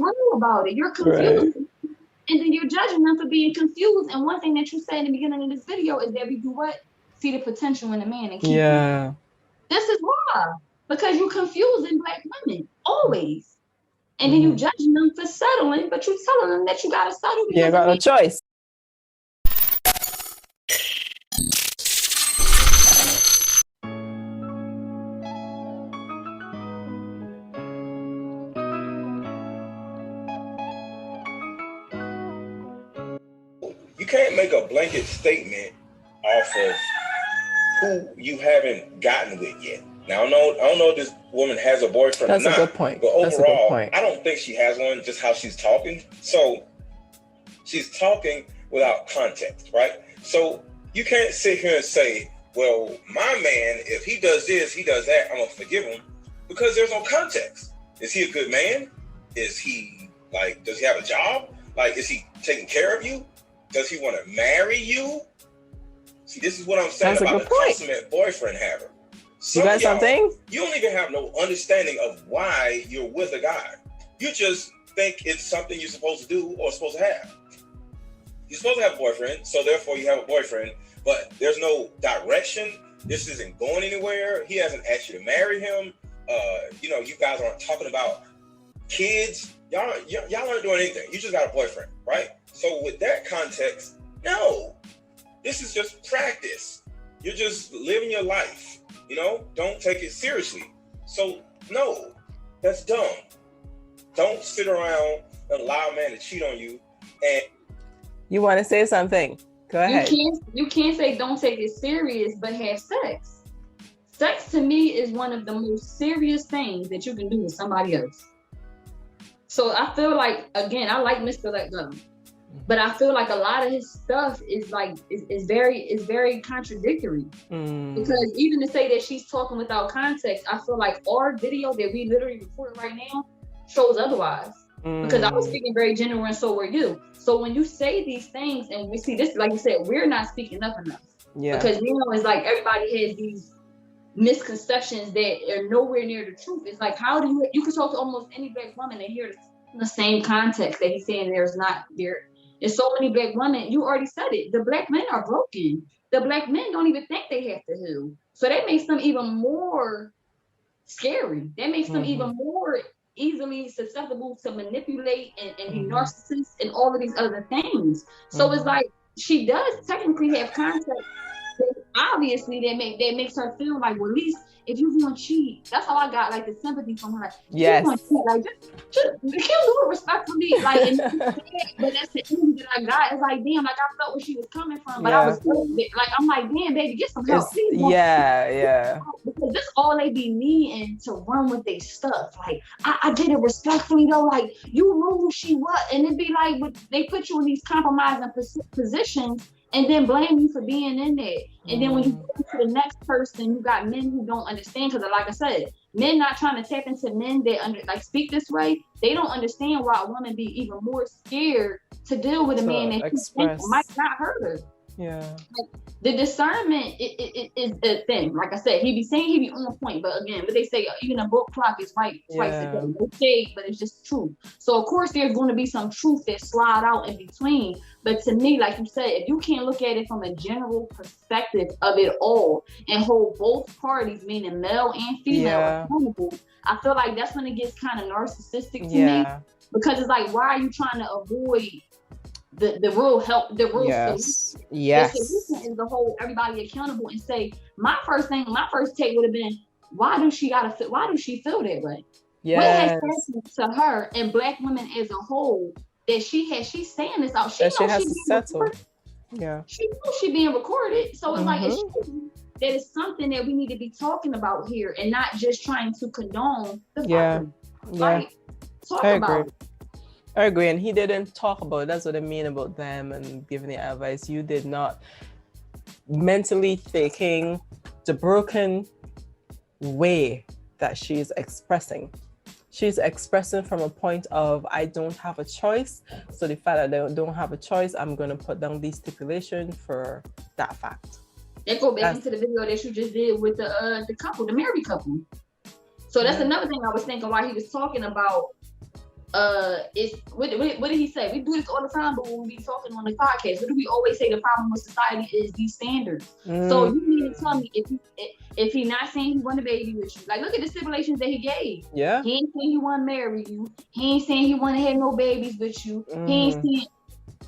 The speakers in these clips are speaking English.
real about it. You're confused. Right. And then you're judging them for being confused. And one thing that you said in the beginning of this video is that we do what? See the potential in a man and keep him. This is why. Because you're confusing Black women. Always. And then you judging them for settling, but you telling them that you got to settle. You got no choice. You can't make a blanket statement off of who you haven't gotten with yet. Now, I don't know if this woman has a boyfriend or not. That's a good point. But overall, I don't think she has one, just how she's talking. So she's talking without context, right? So you can't sit here and say, well, my man, if he does this, he does that, I'm going to forgive him, because there's no context. Is he a good man? Is he, like, does he have a job? Like, is he taking care of you? Does he want to marry you? See, this is what I'm saying about the consummate boyfriend haver. You got something? You don't even have no understanding of why you're with a guy. You just think it's something you're supposed to do or supposed to have. You're supposed to have a boyfriend, so therefore you have a boyfriend, but there's no direction. This isn't going anywhere. He hasn't asked you to marry him. You guys aren't talking about kids. Y'all aren't doing anything. You just got a boyfriend, right? So with that context, no. This is just practice. You're just living your life. Don't take it seriously. So no, that's dumb. Don't sit around and allow a man to cheat on you. And you want to say something? Go ahead. You can't say don't take it serious, but have sex. Sex to me is one of the most serious things that you can do with somebody else. So I feel like, again, I like Mr. Let Go. But I feel like a lot of his stuff is very contradictory. Because even to say that she's talking without context, I feel like our video that we literally recorded right now shows otherwise. Because I was speaking very general and so were you. So when you say these things and we see this, like you said, we're not speaking up enough. Yeah. Because it's like everybody has these misconceptions that are nowhere near the truth. It's like, how do you can talk to almost any Black woman and hear the same context that he's saying there's so many Black women. You already said it. The Black men are broken. The Black men don't even think they have to heal. So that makes them even more scary. That makes them even more easily susceptible to manipulate and be narcissists and all of these other things. So it's like she does technically have context. Obviously, that makes her feel like, well, at least if you're going to cheat, that's how I got like the sympathy from her. Yes. Like, just do it respectfully. Like, but that's the energy that I got. It's like, damn, like I felt where she was coming from, but I was like, I'm like, damn, baby, get some help. Please, because this all they be needing to run with their stuff. Like, I did it respectfully though. Like, you knew who she was, and it'd be like, they put you in these compromising positions. And then blame you for being in there. And then when you go to the next person, you got men who don't understand. Because like I said, men not trying to tap into men that speak this way. They don't understand why a woman be even more scared to deal with a man that you think might not hurt her. Yeah. Like, the discernment is a thing. Like I said, he be on point. But again, but they say even a book clock is right twice a day. Okay, but it's just true. So of course there's going to be some truth that slide out in between. But to me, like you said, if you can't look at it from a general perspective of it all and hold both parties, meaning male and female, accountable, I feel like that's when it gets kind of narcissistic to me. Because it's like, why are you trying to avoid the real help, the real solution? The solution is to hold everybody accountable and say, my first take would have been, why does she feel that way? What has happened to her and Black women as a whole that she's saying this out? She knows she has to settle. She knows she being recorded. So it's like, that is something that we need to be talking about here and not just trying to condone the fucking. Like, talk about it. I agree, and he didn't talk about it. That's what I mean about them and giving the advice. You did not mentally taking the broken way that she's expressing. She's expressing from a point of, I don't have a choice. So the fact that I don't have a choice, I'm going to put down these stipulations for that fact. They go back into the video that you just did with the couple, the married couple. So that's another thing I was thinking while he was talking about it's what did he say? We do this all the time, but when we be talking on the podcast, what do we always say? The problem with society is these standards. So you need to tell me if he not saying he want a baby with you. Like, look at the stipulations that he gave. Yeah. He ain't saying he want to marry you. He ain't saying he want to have no babies with you. He ain't saying.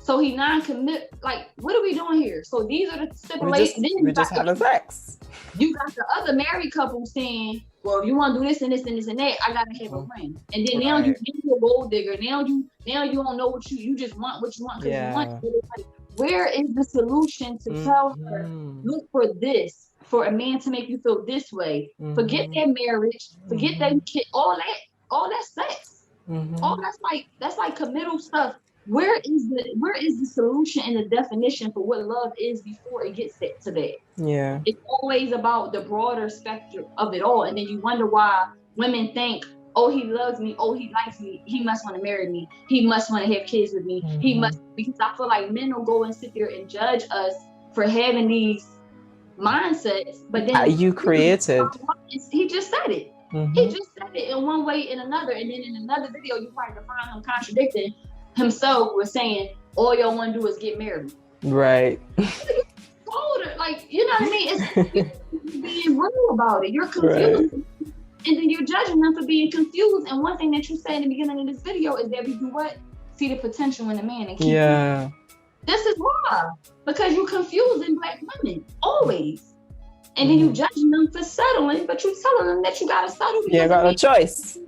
So he non-commit. Like, what are we doing here? So these are the stipulations. We just having sex. You got the other married couple saying, well, if you want to do this and this and this and that, I gotta have a ring. And then now you a gold digger. Now you don't know what you just want what you want because you want. Like, where is the solution to tell her, look for this, for a man to make you feel this way? Forget that marriage, forget that kid, all that sex. All that's like committal stuff. Where is the solution and the definition for what love is before it gets to that? Yeah. It's always about the broader spectrum of it all. And then you wonder why women think, oh, he loves me, oh, he likes me, he must want to marry me, he must want to have kids with me, he must, because I feel like men will go and sit there and judge us for having these mindsets, but then you created. He just said it. He just said it in one way, in another, and then in another video you probably find him contradicting himself with saying all y'all want to do is get married. Right. Older, like, you know what I mean? It's being real about it. You're confused. Right. And then you're judging them for being confused. And one thing that you said in the beginning of this video is that we do what? See the potential in a man and keep him. This is why. Because you're confusing Black women. Always. And then you judging them for settling, but you're telling them that you gotta settle. Yeah, got no choice.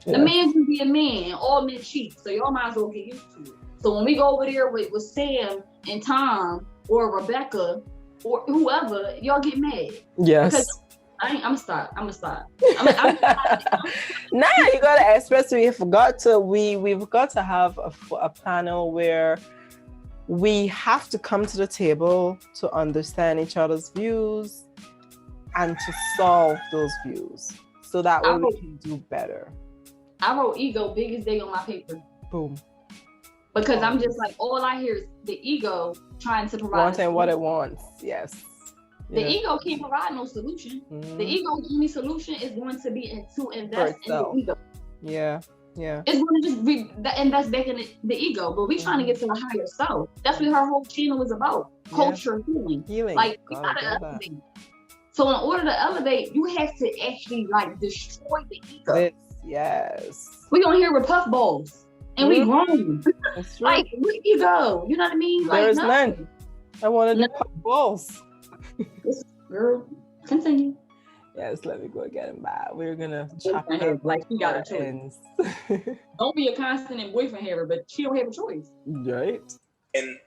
A man can be a man. All men cheat. So y'all might as well get used to it. So when we go over there with Sam and Tom or Rebecca or whoever, y'all get mad. Yes. Because I'm gonna stop. Nah, you gotta, especially we've got to have a panel where we have to come to the table to understand each other's views and to solve those views. So that way we can do better. I wrote ego biggest day on my paper. Boom. Because I'm just like, all I hear is the ego trying to provide. Wanting what it wants. Yes. The ego can't provide no solution. The ego's only solution is going to be to invest in the ego. Yeah. Yeah. It's going to just invest back in the ego. But we trying to get to the higher self. That's what her whole channel is about. Culture healing. Like, we gotta elevate. So in order to elevate, you have to actually like destroy the ego. Yes. We on here with puff balls. And we grown. Like, where you go? You know what I mean? Like, there's none. I want to do puff balls. Girl, continue. Yes, let me go get him back. We're gonna chop her like she got a choice. Don't be a constant and boyfriend haver, but she don't have a choice. Right. And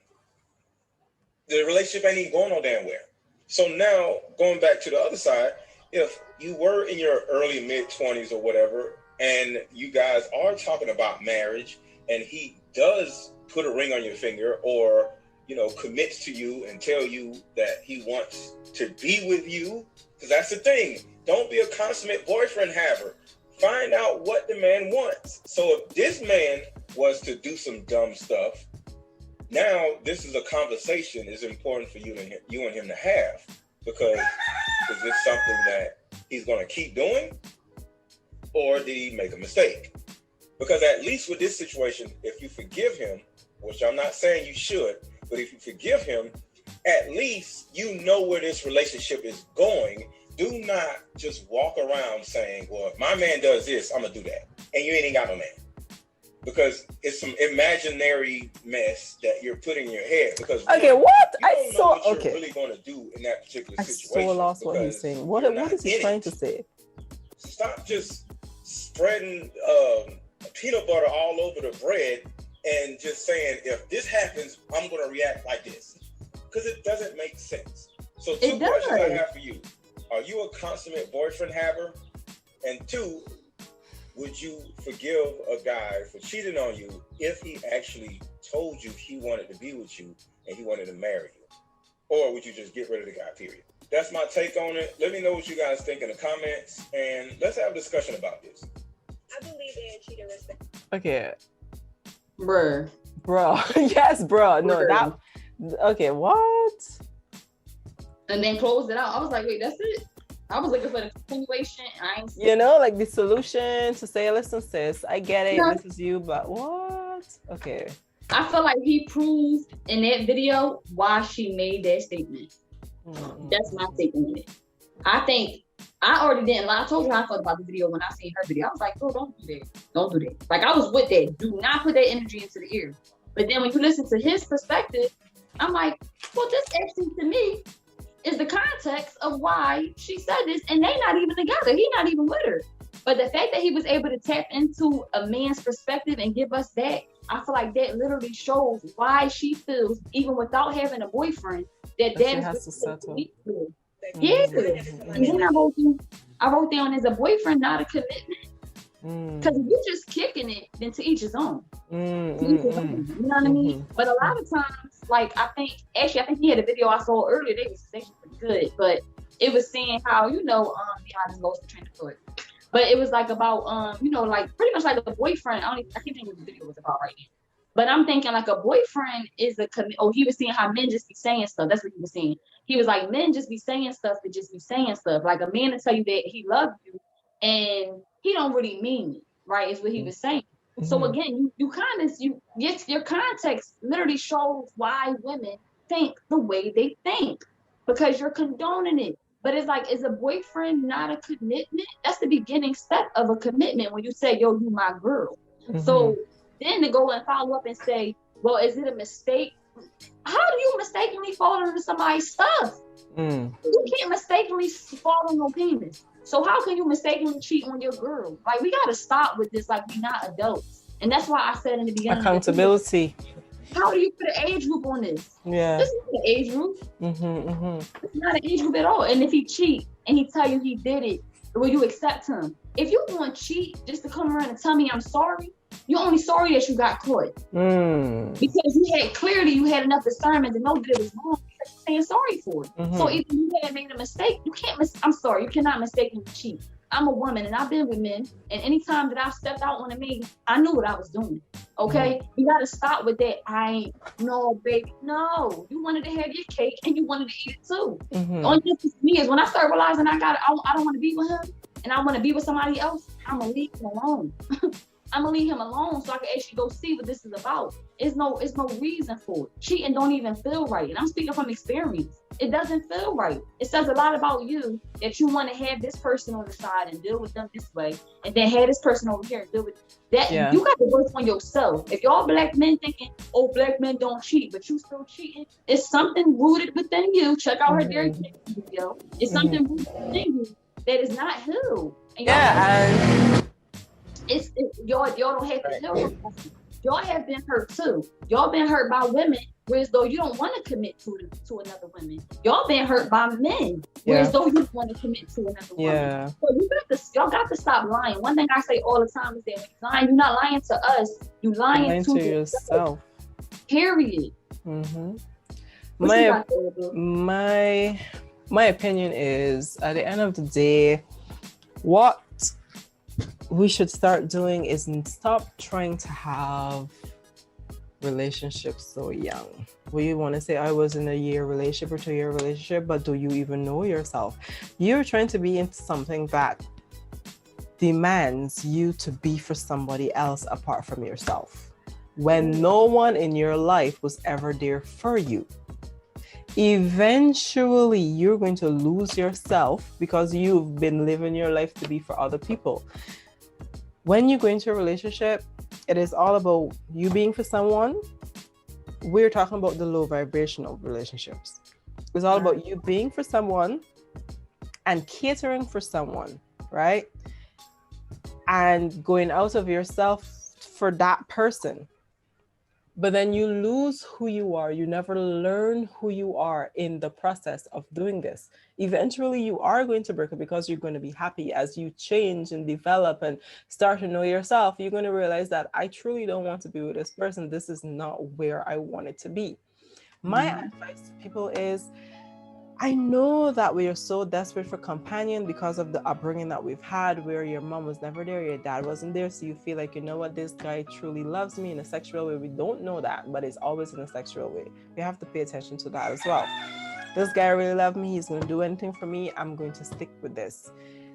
the relationship ain't even going no damn where. So now, going back to the other side, if you were in your early mid-20s or whatever, and you guys are talking about marriage, and he does put a ring on your finger, or commits to you and tell you that he wants to be with you, because that's the thing. Don't be a consummate boyfriend haver. Find out what the man wants. So if this man was to do some dumb stuff, now this is a conversation is important for you and him to have, because is this something that he's going to keep doing, or did he make a mistake? Because at least with this situation, if you forgive him, which I'm not saying you should, but if you forgive him, at least you know where this relationship is going. Do not just walk around saying, well, if my man does this, I'm going to do that. And you ain't got no man. Because it's some imaginary mess that you're putting in your head. Because okay, what? You don't know what you're really going to do in that particular situation. I so lost what he's saying. What is he trying to say? Stop just spreading peanut butter all over the bread and just saying, if this happens, I'm going to react like this. Because it doesn't make sense. So two questions I have for you. Are you a consummate boyfriend haver? And two, would you forgive a guy for cheating on you if he actually told you he wanted to be with you and he wanted to marry you? Or would you just get rid of the guy, period? That's my take on it. Let me know what you guys think in the comments, and let's have a discussion about this. I believe in cheating respect. Okay. Bruh. Yes, bro. No, that... Okay, what? And then closed it out. I was like, wait, that's it? I was looking for the continuation. I ain't You know, like the solution to say, listen, sis, I get it. No. This is you, but what? Okay. I feel like he proved in that video why she made that statement. That's my take on it. I think I already didn't lie. I told you how I felt about the video when I seen her video. I was like, oh, don't do that. Don't do that. Like, I was with that. Do not put that energy into the ear. But then when you listen to his perspective, I'm like, well, this actually to me is the context of why she said this, and they not even together. He not even with her. But the fact that he was able to tap into a man's perspective and give us that, I feel like that literally shows why she feels, even without having a boyfriend, that has to settle. Yeah. And then I wrote down as a boyfriend, not a commitment. Because if you're just kicking it, then to each his own. You know what I mean? But a lot of times, like, I think he had a video I saw earlier. They was actually pretty good, but it was saying how, this goes to train of thought. But it was like about, like pretty much like a boyfriend. I can't think what the video was about right now. But I'm thinking like a boyfriend is he was saying how men just be saying stuff. That's what he was saying. He was like, men just be saying stuff to just be saying stuff. Like a man to tell you that he loves you and he don't really mean it, right? Is what he was saying. So again, your context literally shows why women think the way they think because you're condoning it. But it's like, is a boyfriend not a commitment? That's the beginning step of a commitment when you say, yo, you my girl. So then to go and follow up and say, well, is it a mistake? How do you mistakenly fall into somebody's stuff? You can't mistakenly fall on no penis. So how can you mistakenly cheat on your girl? Like, we got to stop with this. Like, we're not adults. And that's why I said in the beginning. Accountability. How do you put an age group on this? Yeah. This is not an age group. It's not an age group at all. And if he cheat and he tell you he did it, will you accept him? If you want to cheat just to come around and tell me I'm sorry, you're only sorry that you got caught. Because you had enough discernment to know that it was wrong because you're saying sorry for it. So if you had made a mistake, you cannot mistakenly cheat. I'm a woman and I've been with men, and anytime that I've stepped out on a man, I knew what I was doing. Okay? You gotta stop with that. Baby. No, you wanted to have your cake and you wanted to eat it too. The only difference for me is when I start realizing I don't want to be with him and I want to be with somebody else, I'm gonna leave him alone. I'm gonna leave him alone so I can actually go see what this is about. It's no reason for it. Cheating don't even feel right. And I'm speaking from experience. It doesn't feel right. It says a lot about you that you want to have this person on the side and deal with them this way, and then have this person over here and deal with that. Yeah. You got to work on yourself. If y'all black men thinking, oh, black men don't cheat, but you still cheating, it's something rooted within you. Check out her Dairy Queen video. It's something rooted within you that is not healed. And y'all don't have to heal. Y'all have been hurt too. Y'all been hurt by women, whereas though you don't want to commit to another woman. Y'all been hurt by men, whereas though you want to commit to another woman. So y'all got to stop lying. One thing I say all the time is that when you're lying, you're not lying to us. You're lying to yourself. Period. My opinion is, at the end of the day, what we should start doing is stop trying to have relationships so young. We want to say, I was in a year relationship or 2-year relationship, but do you even know yourself? You're trying to be into something that demands you to be for somebody else apart from yourself, when no one in your life was ever there for you. Eventually, you're going to lose yourself because you've been living your life to be for other people. When you go into a relationship, it is all about you being for someone. We're talking about the low vibrational relationships. It's all about you being for someone and catering for someone, right? And going out of yourself for that person. But then you lose who you are. You never learn who you are in the process of doing this. Eventually, you are going to break up because you're going to be happy as you change and develop and start to know yourself. You're going to realize that I truly don't want to be with this person. This is not where I want it to be. My advice to people is, I know that we are so desperate for companion because of the upbringing that we've had, where your mom was never there, your dad wasn't there. So you feel like, you know what, this guy truly loves me in a sexual way. We don't know that, but it's always in a sexual way. We have to pay attention to that as well. this guy really loves me, he's going to do anything for me, I'm going to stick with this.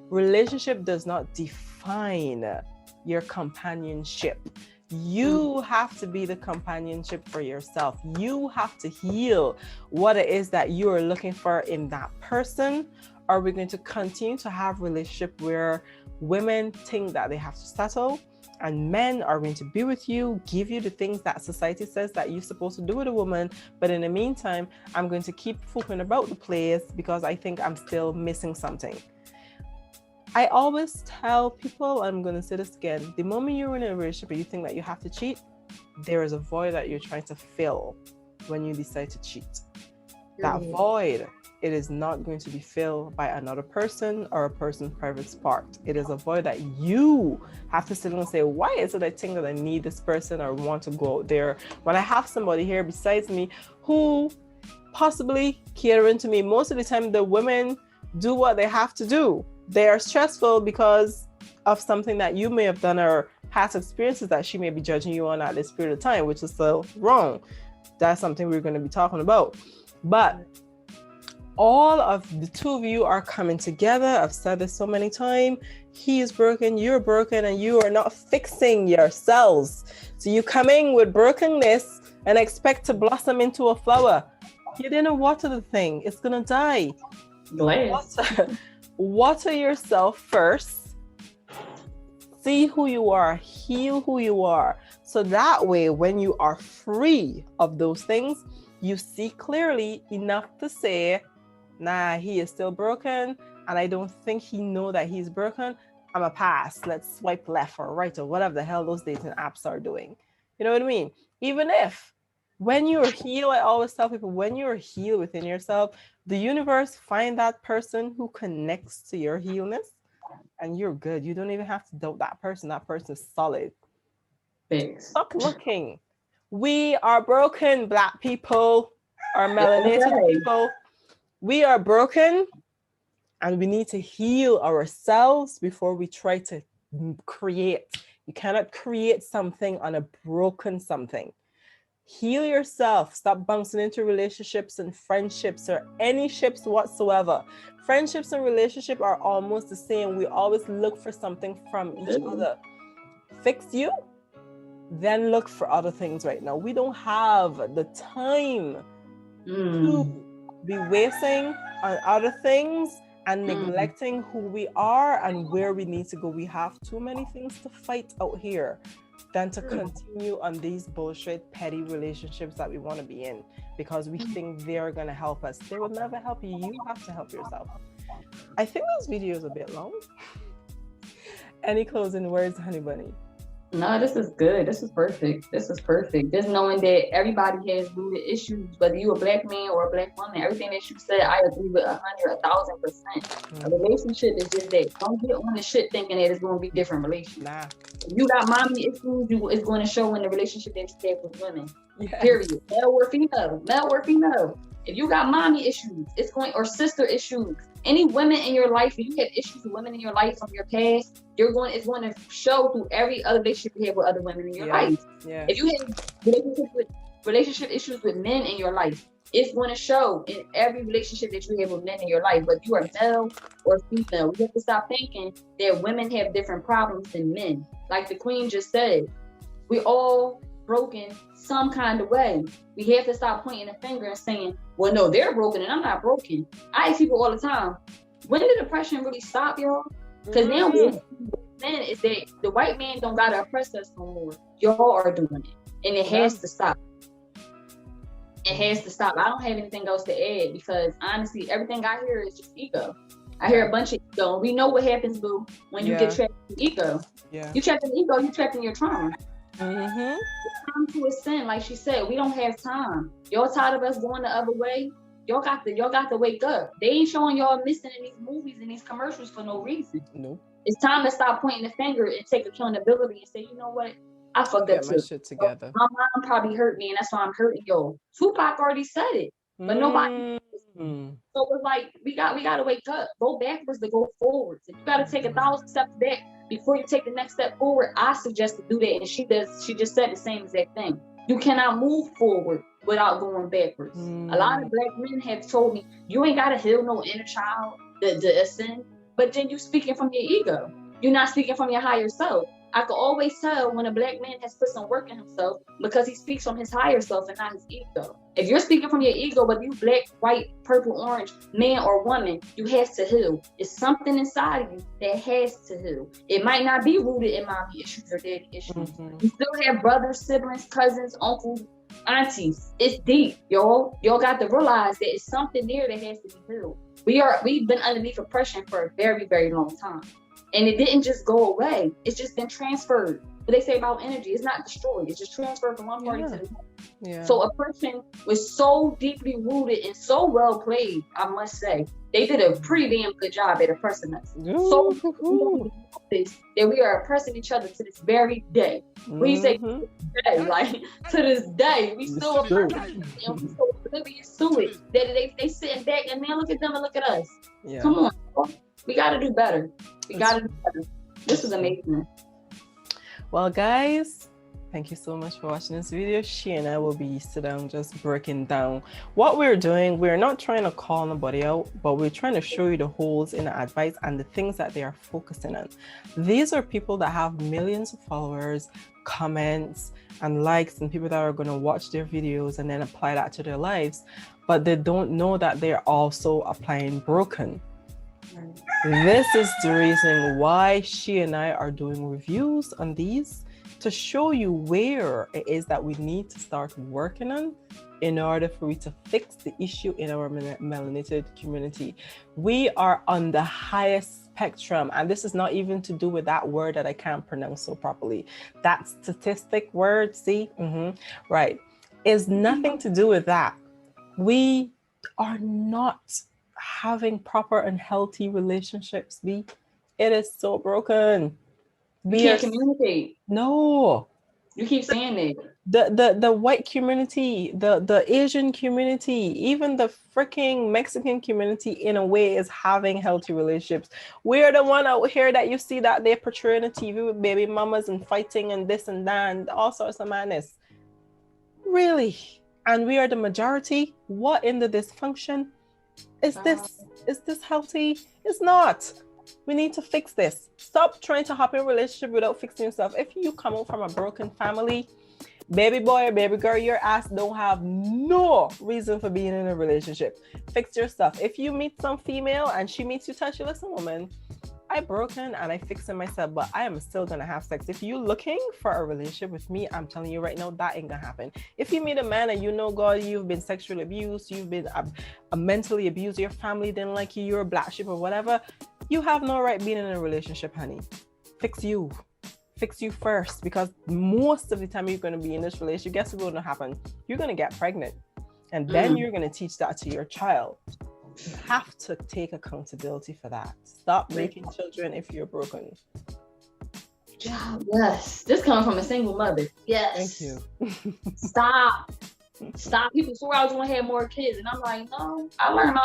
Relationship does not define your companionship. You have to be the companionship for yourself. You have to heal what it is that you are looking for in that person. Are we going to continue to have relationship where women think that they have to settle and men are going to be with you, give you the things that society says that you're supposed to do with a woman, but in the meantime, I'm going to keep flipping about the place because I think I'm still missing something. I always tell people, I'm going to say this again, the moment you're in a relationship and you think that you have to cheat, there is a void that you're trying to fill when you decide to cheat. That void, it is not going to be filled by another person or a person's private part. It is a void that you have to sit and say, why is it I think that I need this person or want to go out there when I have somebody here besides me who possibly catering to me? Most of the time, the women do what they have to do. They are stressful because of something that you may have done or past experiences that she may be judging you on at this period of time, which is so wrong. That's something we're going to be talking about. But all of the two of you are coming together. I've said this so many times. He is broken, you're broken, and you are not fixing yourselves. So you come in with brokenness and expect to blossom into a flower. You didn't water the thing. It's going to die. Water yourself first. See who you are. Heal who you are. So that way, when you are free of those things, you see clearly enough to say, nah, he is still broken, and I don't think he know that he's broken. I'm a pass. Let's swipe left or right or whatever the hell those dating apps are doing. You know what I mean? Even if when you're healed, I always tell people, when you're healed within yourself, the universe find that person who connects to your healness, and you're good. You don't even have to doubt that person. That person is solid. Thanks. Stop looking. We are broken, Black people, or melanated people. We are broken, and we need to heal ourselves before we try to create. You cannot create something on a broken something. Heal yourself. Stop bouncing into relationships and friendships or any ships whatsoever. Friendships and relationships are almost the same. We always look for something from each other. Fix you, then look for other things right now. We don't have the time to be wasting on other things and neglecting who we are and where we need to go. We have too many things to fight out here than to continue on these bullshit, petty relationships that we want to be in because we think they're going to help us. They will never help you. You have to help yourself. I think this video is a bit long. Any closing words, Honey Bunny? No, this is good. This is perfect. This is perfect. Just knowing that everybody has rooted issues, whether you're a Black man or a Black woman, everything that you said, I agree with 1,000%. A relationship is just that. Don't get on the shit thinking that it's going to be different relationships. Nah. If you got mommy issues, it's going to show in the relationship that you have with women. Yes. Period. Male or female. Male or female. If you got mommy issues, it's going, or sister issues, any women in your life, if you have issues with women in your life from your past, it's going to show through every other relationship you have with other women in your life. Yeah. If you have relationship issues with men in your life, it's going to show in every relationship that you have with men in your life, whether you are male or female. We have to stop thinking that women have different problems than men. Like the Queen just said, we all broken some kind of way. We have to stop pointing the finger and saying, well, no, they're broken and I'm not broken. I ask people all the time, when did depression really stop, y'all? Because now men is that the white man don't gotta oppress us no more. Y'all are doing it. And it has to stop. It has to stop. I don't have anything else to add because honestly, everything I hear is just ego. I hear a bunch of ego. And we know what happens, boo, when you get trapped in ego. Yeah. You trapped in ego, you trapped in your trauma. Time to a sin, like she said, we don't have time. Y'all tired of us going the other way? Y'all got to wake up. They ain't showing y'all missing in these movies and these commercials for no reason. Nope. It's time to stop pointing the finger and take accountability and say, you know what? I fucked up too. My shit together. My mom probably hurt me and that's why I'm hurting y'all. Tupac already said it, but nobody. So it's like we got to wake up. Go backwards to go forwards. If you got to take 1,000 steps back before you take the next step forward, I suggest to do that. And she just said the same exact thing. You cannot move forward without going backwards. A lot of black men have told me, you ain't got to heal no inner child, the sin, but then you speaking from your ego. You're not speaking from your higher self. I can always tell when a black man has put some work in himself because he speaks from his higher self and not his ego. If you're speaking from your ego, whether you black, white, purple, orange, man or woman, you have to heal. It's something inside of you that has to heal. It might not be rooted in mommy issues or daddy issues. You still have brothers, siblings, cousins, uncles, aunties. It's deep, y'all. Y'all got to realize that it's something there that has to be healed. We've been underneath oppression for a very, very long time. And it didn't just go away. It's just been transferred. What they say about energy, it's not destroyed. It's just transferred from one party to the next. Yeah. So oppression was so deeply rooted and so well played, I must say. They did a pretty damn good job at oppressing us. So that we are oppressing each other to this very day. When you say day, like to this day, we still oppressing and we still oblivious to it. That they sitting back and man, look at them and look at us. Yeah. Come on, we got to do better. We got to do better. This is amazing. Well, guys, thank you so much for watching this video. She and I will be sitting down just breaking down what we're doing. We're not trying to call nobody out, but we're trying to show you the holes in the advice and the things that they are focusing on. These are people that have millions of followers, comments and likes, and people that are going to watch their videos and then apply that to their lives, but they don't know that they're also applying broken. This is the reason why she and I are doing reviews on these, to show you where it is that we need to start working on in order for we to fix the issue in our melanated community. We are on the highest spectrum, and this is not even to do with that word that I can't pronounce so properly. That statistic word, see? Right. It's nothing to do with that. We are not having proper and healthy relationships. It is so broken. We can't communicate. No. You keep saying that. The white community, the Asian community, even the freaking Mexican community in a way is having healthy relationships. We're the one out here that you see that they portray on the TV with baby mamas and fighting and this and that and all sorts of madness. Really? And we are the majority. What in the dysfunction? Is this healthy? It's not. We need to fix this. Stop trying to hop in a relationship without fixing yourself. If you come out from a broken family, baby boy or baby girl, your ass don't have no reason for being in a relationship. Fix your stuff. If you meet some female and she meets you, tell she, listen, woman, I broken and I fixing myself, but I am still gonna have sex. If you're looking for a relationship with me, I'm telling you right now, that ain't gonna happen. If you meet a man and you know, God, you've been sexually abused, you've been mentally abused, your family didn't like you, you're a black sheep or whatever, you have no right being in a relationship, honey. Fix you first, because most of the time you're gonna be in this relationship, guess what's gonna happen? You're gonna get pregnant, and then you're gonna teach that to your child. You have to take accountability for that. Stop making children if you're broken. Yes, this comes from a single mother. Yes. Thank you. Stop. People swear I was gonna have more kids, and I'm like, no. I learned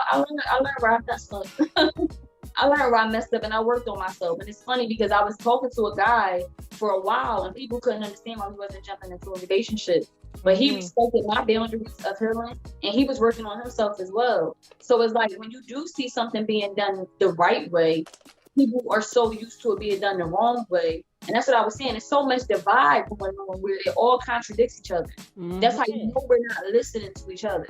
where I messed up. I learned where I messed up, and I worked on myself. And it's funny because I was talking to a guy for a while, and people couldn't understand why he wasn't jumping into a relationship. But he respected my boundaries of healing, and he was working on himself as well. So it's like when you do see something being done the right way, people are so used to it being done the wrong way. And that's what I was saying. There's so much divide going on where it all contradicts each other. That's how you know we're not listening to each other.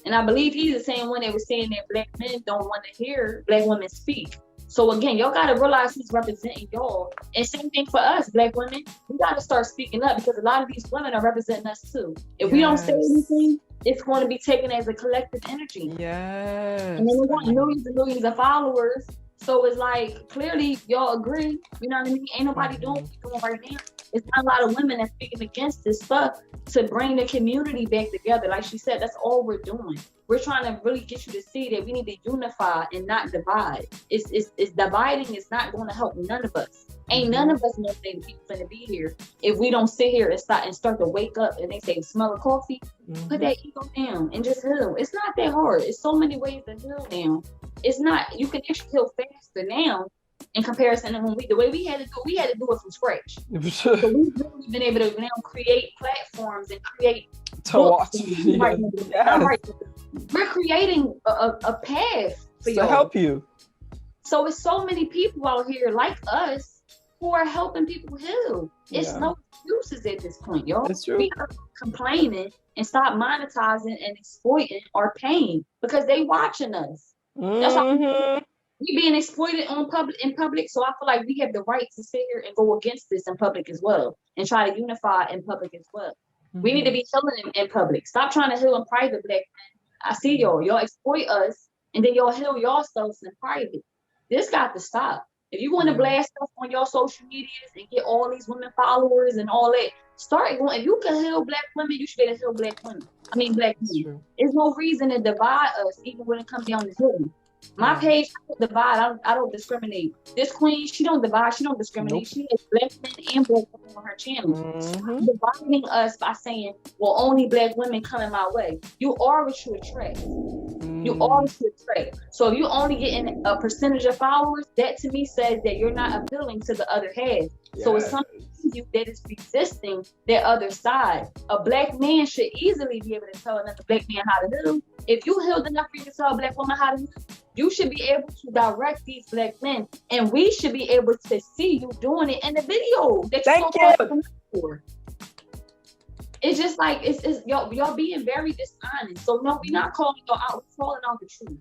And I believe he's the same one that was saying that black men don't want to hear black women speak. So again, y'all got to realize who's representing y'all. And same thing for us, black women. We got to start speaking up, because a lot of these women are representing us too. If we don't say anything, it's going to be taken as a collective energy. Yes. And then we want millions and millions of followers. So it's like, clearly y'all agree. You know what I mean? Ain't nobody doing what we're doing right now. It's not a lot of women that's speaking against this stuff to bring the community back together. Like she said, that's all we're doing. We're trying to really get you to see that we need to unify and not divide. It's dividing is not going to help none of us. Ain't none of us know that people finna be here if we don't sit here and start to wake up and they say, smell of coffee, put that ego down and just heal. It's not that hard. It's so many ways to heal now. It's not, you can actually heal faster now in comparison to the way we had to do it from scratch. So we've really been able to now create platforms platforms and create To watch books. videos. We're creating a path for To y'all. help you. So it's so many people out here like us who are helping people heal. It's no excuses at this point, y'all. It's true. We are complaining and stop monetizing and exploiting our pain because they watching us. That's how we being exploited in public. So I feel like we have the right to sit here and go against this in public as well and try to unify in public as well. We need to be healing in public. Stop trying to heal in private, black men. I see y'all exploit us and then y'all heal yourselves in private. This got to stop. If you want to blast stuff on your social medias and get all these women followers and all that, start going. If you can heal black women, you should be able to heal black women. I mean, black men. There's no reason to divide us, even when it comes down to healing. My page, I don't divide. I don't discriminate. This queen, she don't divide. She don't discriminate. Nope. She has black men and black women on her channel. Dividing us by saying, well, only black women coming my way. You are what you attract. You are what you attract. So if you only getting a percentage of followers, that to me says that you're not appealing to the other half. So it's something you that is resisting that other side. A black man should easily be able to tell another black man how to do. If you healed enough for you to tell a black woman how to do, you should be able to direct these black men, and we should be able to see you doing it in the video. That for. It's just like it's y'all being very dishonest. So no, we're not calling y'all out. We're calling out the truth.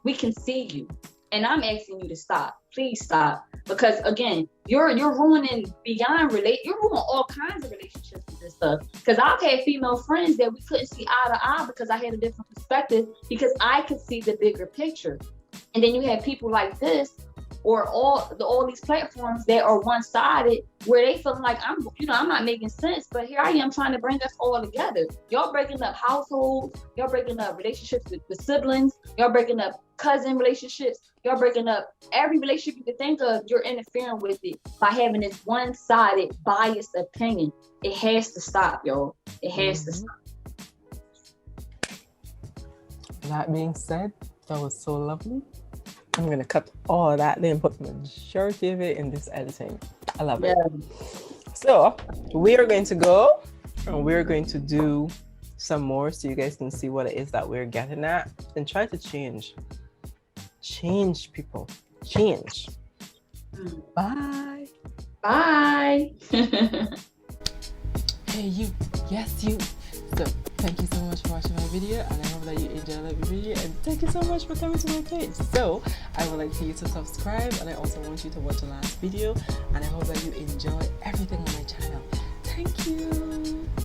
We can see you, and I'm asking you to stop. Please stop, because again, you're ruining beyond you're ruining all kinds of relationships with this stuff. Because I've had female friends that we couldn't see eye to eye because I had a different perspective because I could see the bigger picture. And then you have people like this, or all these platforms that are one-sided, where they feel like I'm not making sense, but here I am trying to bring us all together. Y'all breaking up households, y'all breaking up relationships with siblings, y'all breaking up cousin relationships, y'all breaking up every relationship you can think of. You're interfering with it by having this one-sided, biased opinion. It has to stop, y'all. It has to stop. That being said, that was so lovely. I'm gonna cut all of that, then put the majority of it in this editing. I love it. So we are going to go and we're going to do some more so you guys can see what it is that we're getting at and try to change people. Change. Bye. Bye. Hey you. Yes you. So thank you so much for watching my video, and I hope that you enjoyed the video, and thank you so much for coming to my page. So I would like for you to subscribe, and I also want you to watch the last video, and I hope that you enjoy everything on my channel. Thank you.